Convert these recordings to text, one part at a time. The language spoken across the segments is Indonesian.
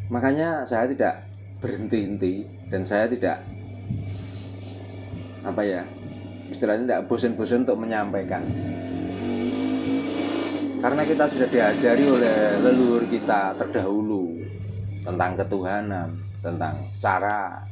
Makanya saya tidak berhenti-henti dan saya tidak istilahnya tidak bosan-bosan untuk menyampaikan. Karena kita sudah diajari oleh leluhur kita terdahulu tentang ketuhanan, tentang cara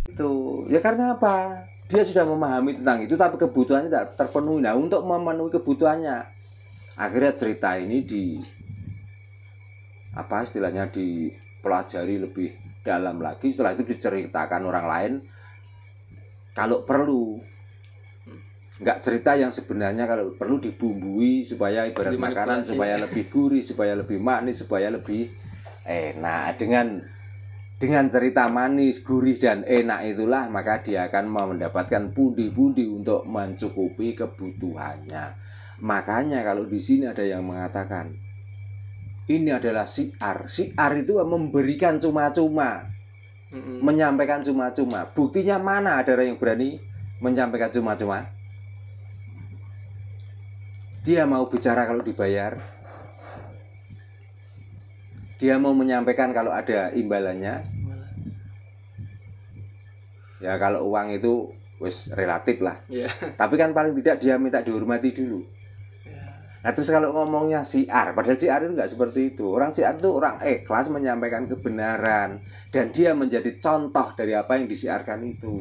itu. Ya karena apa? Dia sudah memahami tentang itu, tapi kebutuhannya tidak terpenuhi. Nah, untuk memenuhi kebutuhannya, akhirnya cerita ini dipelajari lebih dalam lagi. Setelah itu diceritakan orang lain. Kalau perlu, nggak cerita yang sebenarnya, kalau perlu dibumbui supaya ibarat makanan, supaya lebih gurih, supaya lebih manis, supaya lebih enak. Dengan cerita manis, gurih, dan enak itulah maka dia akan mendapatkan pundi-pundi untuk mencukupi kebutuhannya. Makanya kalau di sini ada yang mengatakan ini adalah syiar. Syiar itu memberikan cuma-cuma, menyampaikan cuma-cuma. Buktinya mana ada orang yang berani menyampaikan cuma-cuma? Dia mau bicara kalau dibayar. Dia mau menyampaikan kalau ada imbalannya. Ya kalau uang itu wis relatif lah. Tapi kan paling tidak dia minta dihormati dulu. Nah terus kalau ngomongnya syiar, padahal syiar itu nggak seperti itu. Orang syiar itu orang ikhlas menyampaikan kebenaran, dan dia menjadi contoh dari apa yang disiarkan itu.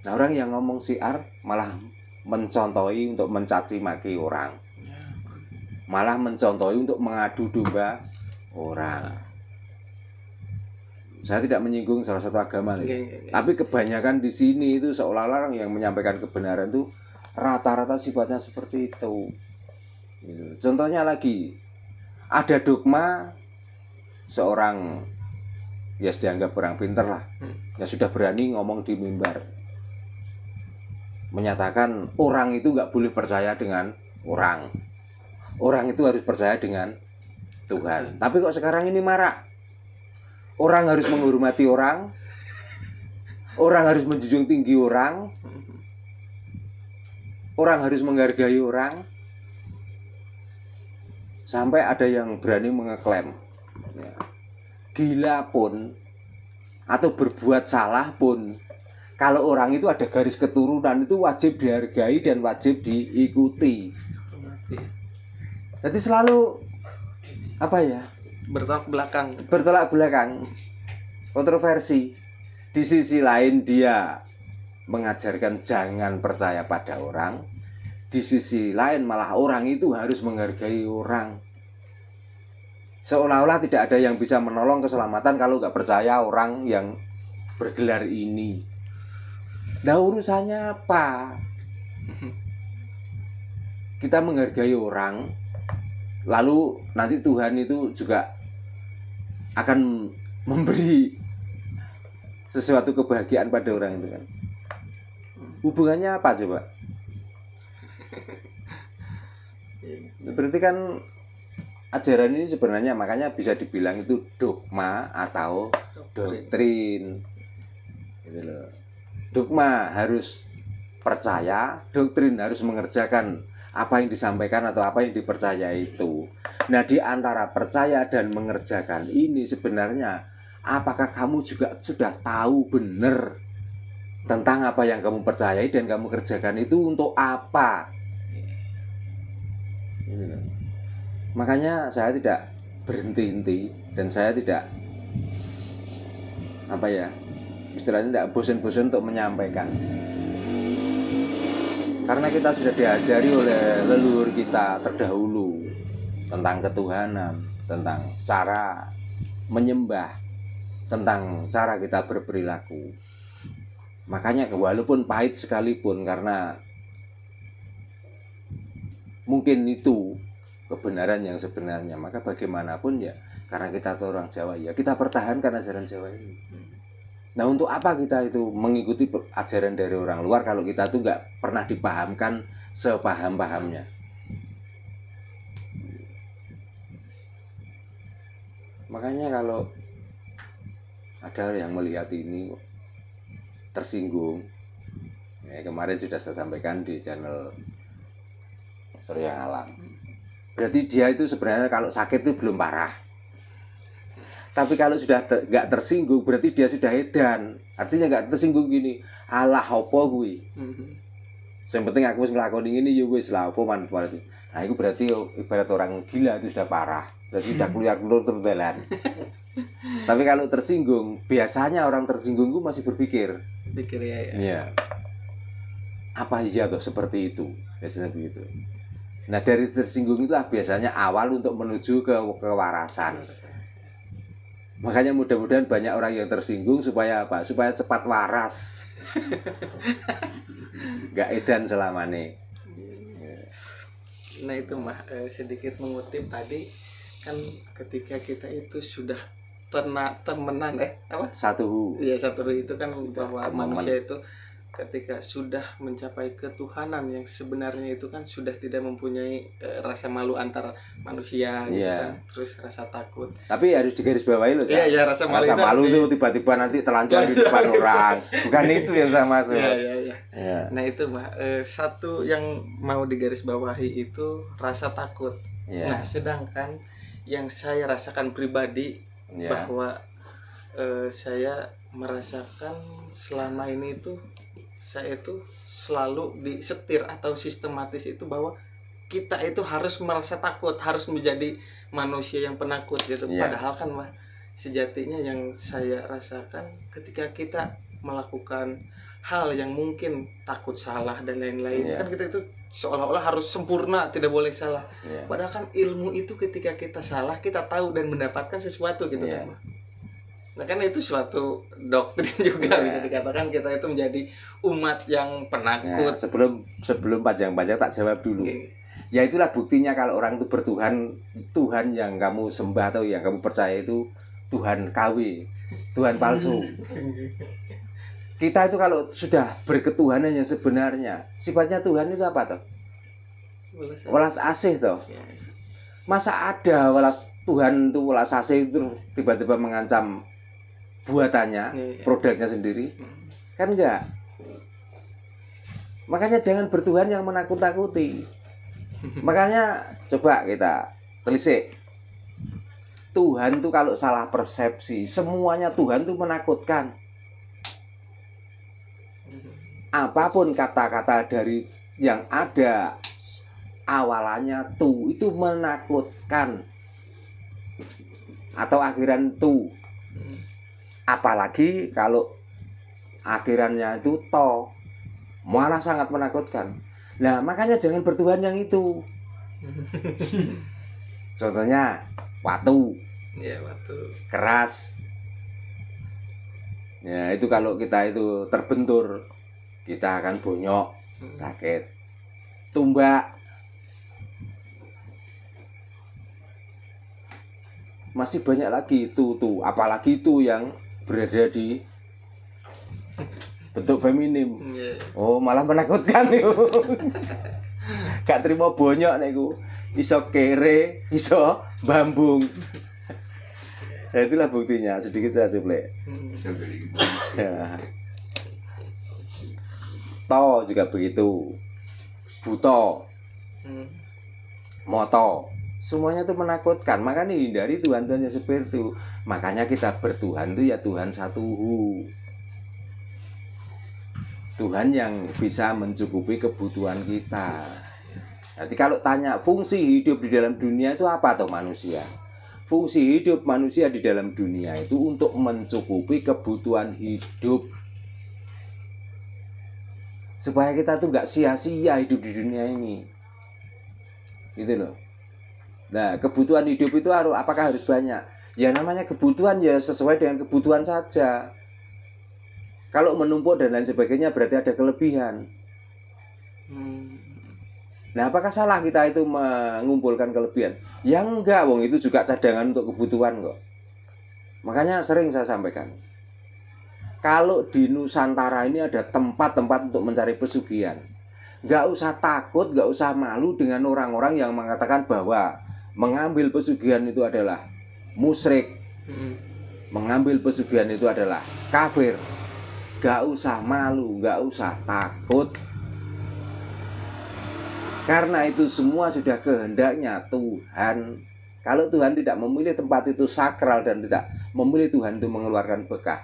Nah orang yang ngomong syiar malah mencontohi untuk mencaci maki orang, malah mencontohi untuk mengadu domba orang. Saya tidak menyinggung salah satu agama, tapi kebanyakan di sini itu seolah-olah orang yang menyampaikan kebenaran itu rata-rata sifatnya seperti itu. Contohnya lagi, ada dogma seorang ya dianggap orang pinter lah, yang sudah berani ngomong di mimbar, menyatakan orang itu nggak boleh percaya dengan orang itu harus percaya dengan Tuhan. Tapi kok sekarang ini marak, orang harus menghormati orang harus menjunjung tinggi orang harus menghargai orang. Sampai ada yang berani mengeklaim gila pun atau berbuat salah pun, kalau orang itu ada garis keturunan itu wajib dihargai dan wajib diikuti. Jadi selalu bertolak belakang, kontroversi. Di sisi lain dia mengajarkan jangan percaya pada orang, di sisi lain malah orang itu harus menghargai orang. Seolah-olah tidak ada yang bisa menolong keselamatan kalau nggak percaya orang yang bergelar ini. Nah urusannya apa? Kita menghargai orang, lalu nanti Tuhan itu juga akan memberi sesuatu kebahagiaan pada orang itu kan. Hubungannya apa coba? Berarti kan ajaran ini sebenarnya makanya bisa dibilang itu dogma atau doktrin. Gitu loh. Dogma harus percaya, doktrin harus mengerjakan apa yang disampaikan atau apa yang dipercaya itu. Nah, di antara percaya dan mengerjakan ini sebenarnya apakah kamu juga sudah tahu benar tentang apa yang kamu percayai dan kamu kerjakan itu untuk apa? Makanya saya tidak berhenti-henti dan saya tidak istilahnya tidak bosan-bosan untuk menyampaikan. Karena kita sudah diajari oleh leluhur kita terdahulu tentang ketuhanan, tentang cara menyembah, tentang cara kita berperilaku. Makanya walaupun pahit sekalipun, karena mungkin itu kebenaran yang sebenarnya, maka bagaimanapun ya, karena kita tuh orang Jawa ya, kita pertahankan ajaran Jawa ini. Nah untuk apa kita itu mengikuti ajaran dari orang luar kalau kita tuh nggak pernah dipahamkan sepaham-pahamnya. Makanya kalau ada yang melihat ini tersinggung, ya, kemarin sudah saya sampaikan di channel Surya Alam. Berarti dia itu sebenarnya kalau sakit itu belum parah. Tapi kalau sudah nggak tersinggung, berarti dia sudah edan. Artinya nggak tersinggung gini, alah opo gue. Yang penting aku wis nglakoni ini ya wis lah opo manfaat. Nah itu berarti ibarat orang gila itu sudah parah. Jadi sudah keluar terbelan. Tapi kalau tersinggung, biasanya orang tersinggung itu masih berpikir. Ya. Iya. Apa iya toh seperti itu? Biasanya begitu. Nah dari tersinggung itulah biasanya awal untuk menuju ke kewarasan. Makanya mudah-mudahan banyak orang yang tersinggung supaya apa? Supaya cepat waras. Gak edan selamanya. Nah itu mah sedikit mengutip tadi kan ketika kita itu sudah temenan apa? Satu. Iya satu itu kan bahwa manusia itu ketika sudah mencapai ketuhanan yang sebenarnya itu kan sudah tidak mempunyai rasa malu antar manusia gitu kan, terus rasa takut. Tapi harus digarisbawahi loh. Iya rasa malu itu tiba-tiba nanti telanjang di depan orang. Bukan itu yang saya maksud. Iya. Nah itu mah satu yang mau digarisbawahi itu rasa takut. Nah sedangkan yang saya rasakan pribadi bahwa saya merasakan selama ini itu saya itu selalu disetir atau sistematis itu bahwa kita itu harus merasa takut, harus menjadi manusia yang penakut gitu. Padahal kan mah sejatinya yang saya rasakan ketika kita melakukan hal yang mungkin takut salah dan lain-lain, kan kita itu seolah-olah harus sempurna, tidak boleh salah. Padahal kan ilmu itu ketika kita salah kita tahu dan mendapatkan sesuatu gitu kan. Nah kan itu suatu doktrin juga bisa dikatakan kita itu menjadi umat yang penakut. Sebelum panjang-panjang tak jawab dulu. Ya itulah buktinya kalau orang itu bertuhan, Tuhan yang kamu sembah atau yang kamu percaya itu Tuhan KW, Tuhan palsu. Kita itu kalau sudah berketuhanan yang sebenarnya, sifatnya Tuhan itu apa toh? Welas asih toh. Masa ada welas Tuhan itu welas asih itu tiba-tiba mengancam buatannya, produknya sendiri? Kan enggak. Makanya jangan bertuhan yang menakut-nakuti. Makanya coba kita telisik. Tuhan itu kalau salah persepsi, semuanya Tuhan itu menakutkan. Apapun kata-kata dari yang ada awalannya tu itu menakutkan. Atau akhiran tu. Apalagi kalau akhirannya itu to, malah sangat menakutkan. Nah makanya jangan bertuhan yang itu. Contohnya watu, keras. Ya itu kalau kita itu terbentur, kita akan bonyok, sakit. Tumbak, masih banyak lagi itu apalagi itu yang berada di bentuk feminim. Oh malah menakutkan itu. Gak terima bonyok niku. Iso kere, iso bambung. Ya itulah buktinya. Sedikit saya coba. Ya. To juga begitu. Buto, moto, semuanya itu menakutkan. Makanya hindari Tuhan-Tuhan yang seperti itu. Makanya kita bertuhan itu ya Tuhan satu. Tuhan yang bisa mencukupi kebutuhan kita. Jadi kalau tanya fungsi hidup di dalam dunia itu apa toh manusia? Fungsi hidup manusia di dalam dunia itu untuk mencukupi kebutuhan hidup. Supaya kita tuh nggak sia-sia hidup di dunia ini. Gitu loh. Nah, kebutuhan hidup itu apakah harus banyak? Ya namanya kebutuhan ya sesuai dengan kebutuhan saja. Kalau menumpuk dan lain sebagainya berarti ada kelebihan. Nah, apakah salah kita itu mengumpulkan kelebihan? Ya enggak, wong itu juga cadangan untuk kebutuhan kok. Makanya sering saya sampaikan. Kalau di Nusantara ini ada tempat-tempat untuk mencari pesugihan. Nggak usah takut, nggak usah malu dengan orang-orang yang mengatakan bahwa mengambil pesugihan itu adalah musyrik, mengambil pesugihan itu adalah kafir. Gak usah malu, gak usah takut. Karena itu semua sudah kehendaknya Tuhan. Kalau Tuhan tidak memilih tempat itu sakral dan tidak memilih Tuhan itu mengeluarkan berkah,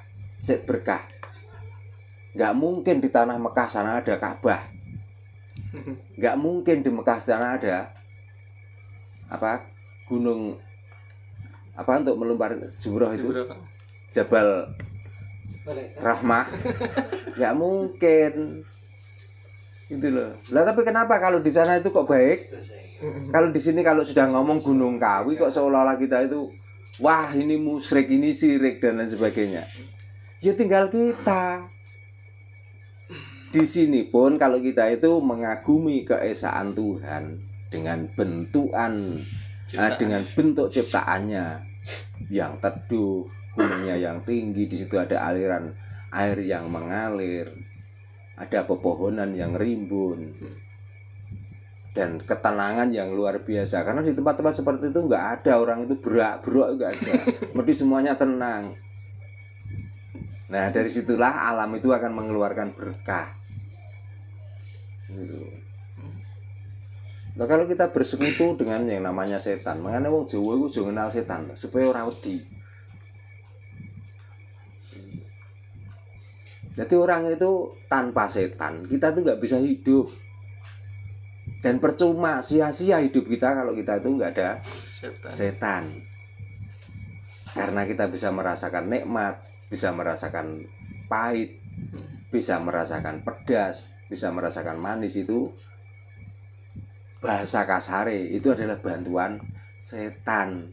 gak mungkin di tanah Mekah sana ada Ka'bah. Gak mungkin di Mekah sana ada gunung untuk melempar jumroh itu, Jabal Rahmah. Gak mungkin gitu loh. Lah tapi kenapa kalau di sana itu kok baik? Kalau di sini kalau sudah ngomong Gunung Kawi kok seolah-olah kita itu wah ini musyrik, ini syirik dan lain sebagainya. Ya tinggal kita. Di sini pun kalau kita itu mengagumi keesaan Tuhan dengan dengan bentuk ciptaannya yang teduh, gunungnya yang tinggi, di situ ada aliran air yang mengalir, ada pepohonan yang rimbun, dan ketenangan yang luar biasa. Karena di tempat-tempat seperti itu nggak ada orang itu berak-berok, nggak ada. Mesti semuanya tenang. Nah dari situlah alam itu akan mengeluarkan berkah. Gitu. Nah, kalau kita bersekutu dengan yang namanya setan, makanya wong Jawa itu jangan kenal setan supaya ora wedi. Jadi orang itu tanpa setan kita tuh nggak bisa hidup, dan percuma sia-sia hidup kita kalau kita itu nggak ada setan. Karena kita bisa merasakan nikmat, bisa merasakan pahit, bisa merasakan pedas, bisa merasakan manis. Itu bahasa kasare itu adalah bantuan setan.